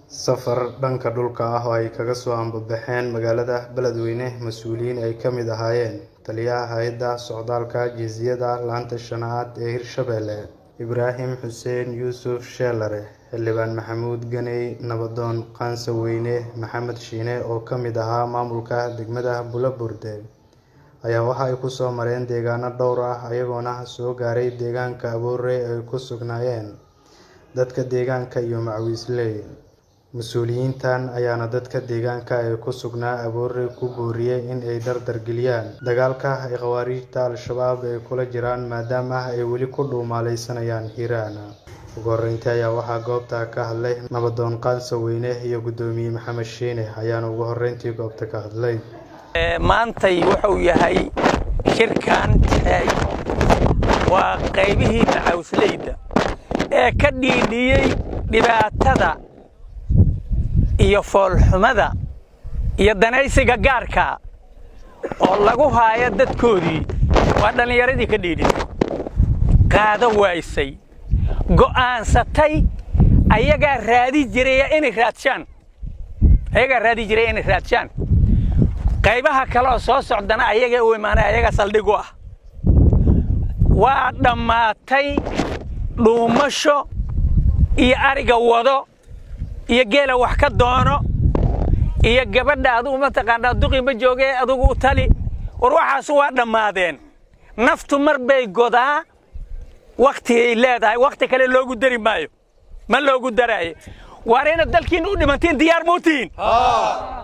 safar dhanka dhulka ah oo ay kaga soo ambabaxeen magaalada Beledweyne mas'uuliyiin ay ka mid ahaayeen taliyaha hay'adda socdaalka Jiziyada laanta shanaad ee Hirshabelle Ibrahim Xuseen Yuusuf Sheelare xildhibaan Maxamuud Ganey Nabadoon Qaansa Weyne Maxamed Shiine oo ka mid ahaa maamulka degmada Bulaburde ayaa waxa ay ku soo mareen deegaano dhowr ah ayagoona soo gaaray deegaanka Abuure ay ku sugnaayeen dadka deegaanka iyo Macawiisley mas'uuliyiintan ayaana dadka deegaanka ay ku sugnaa Abuure ku booriyay in ay dardar geliyaan dagaalka ay khawaarijta Al-Shabaab ay kula jiraan maadaama ay weli ku dhuumaalaysanayaan Hiiraan ugu horreyntii ayaa waxaa goobta ka hadlay Nabadoon Qaansa Weyne iyo Gudoomiye Maxamed Shiine ayaana ugu horreyntii goobta ka hadlay maantay wuxuu yahay shirkan waa qaybihii Macawiisleyda ee ka dhiidhiyay dhibaatada iyo foolxumada iyo danaysiga gaarka oo lagu haayo dadkoodii waa dhalinyaradii ka dhiidhin qaado waysay go'aansatay ayaga raadi jiray inay raadshaan qaybaha kale oo soo socdana ayaga u imaanay ayaga saldhig u ah waa dhamaatay dhuumasho iyo ariga wado iyo geela wax ka doono iyo gabadha adigu ma taqaanaa duqi ma joogay adigu u tali war waxaas waa dhamaadeen naftu mar bay godaa waqti ay leedahay waqti kale loogu dari maayo ma loogu daraayo warina dalkiina u dhimantiin diyaar muutiin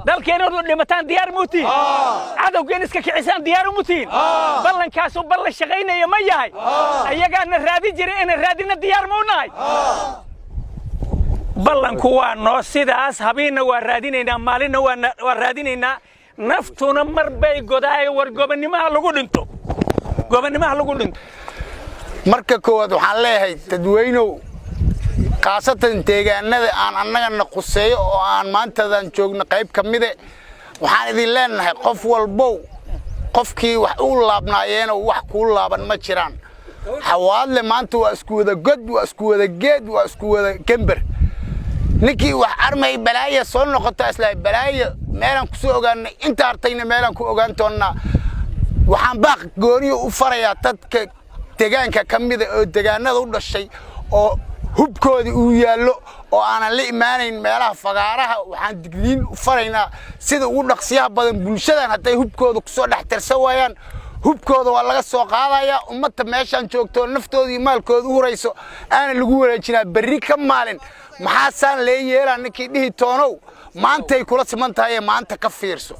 dalkiina u dhimataan diyaar muutiin cadawgeena iska kicisaan diyaar muutiin ballankaas oo ballan shaqeynaya ma yahay ayagaana raadi jiray in raadina diyaar ma nahay ballanku waa noo sidaas habeena waa raadinaynaa maalina waa raadinaynaa naftuna mar bay godaay war gobanimaha lagu dhinto marka koowaad waxaan leeyahay dadweynow qaasatan deegaanada aan annagana quseeyo oo aan maantadan joogno qayb kamid waxaan idin leenahay qof walbow qofkii wax u laabnaayeen oo wax ku laaban ma jiraan xawaadle maanta waa isku wada god waa isku wada geed waa isku wada gambar ninkii wax armay balaaya soo noqota isla balaaya meelan ku soo ogaanay inta artayna meelan ku ogaan doonaa waxaan baaq gooniyo u farayaa dadka deegaanka kamid oo deegaanada u dhashay oo hubkoodi uu yaallo oo aan la iimaanayn meelaha fagaaraha waxaan digniin u faraynaa sida ugu dhaqsiyaha badan bulshadan haday hubkooda ku soo dhaxtirsan waayaan hubkooda waa laga soo qaadayaa ummadda meeshan joogto naftoodii maalkooda u horeyso aan lagu wareejinaa berri ka maalin maxaa saan leeyeelaa ninkii dhihi toonow maantay kula siman tahay maanta ka fiirso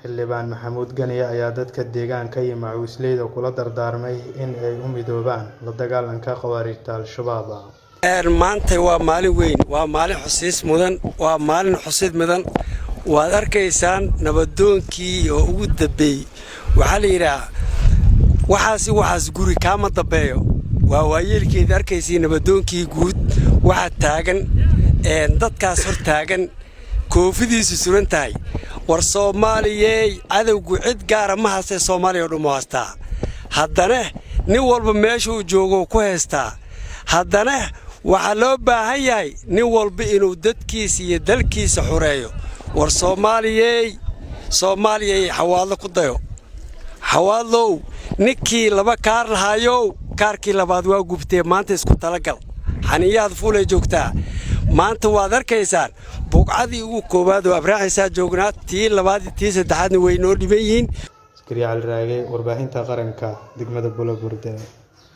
xildhibaan Maxamuud Ganey ayaa dadka deegaanka iyo Macawiisleyda kula dardaarmay in ay u midoobaan la dagaalanka khawaarijta Al-Shabaab maanta waa maalin weyn waa maalin xusid mudan waad arkaysaan nabadoonkii oo ugu dambeeyay waxa la yiraahdaa waxaas guri kaama dambeeyo waa waayeelkeed arkaysay nabadoonkii guud waxa taagan dadkaas hor taagan koofidiisu suran tahay war Soomaaliyeey cadawgu cid gaar ma haysto Soomaaliya oo dhumaasta haddana nin walba meeshuu joogo ku heystaa haddana waxa loo baahan yahay nin walba inuu dadkiisa iyo dalkiisa xoreeyo war Soomaaliyeey xawaadlo ku dayo xawaadlow ninkii laba kaar lahayo kaarkii labaad waa gubtay maanta isku talagal xaniyaad fuulay joogtaa maanta waad arkaysaan buuqadii ugu koobaad oo abraahaysa joognaa tii labaad tii saddexaadna way noo dhiban yihiin Askari Ali Raage warbaahinta qaranka degmada Bulaburde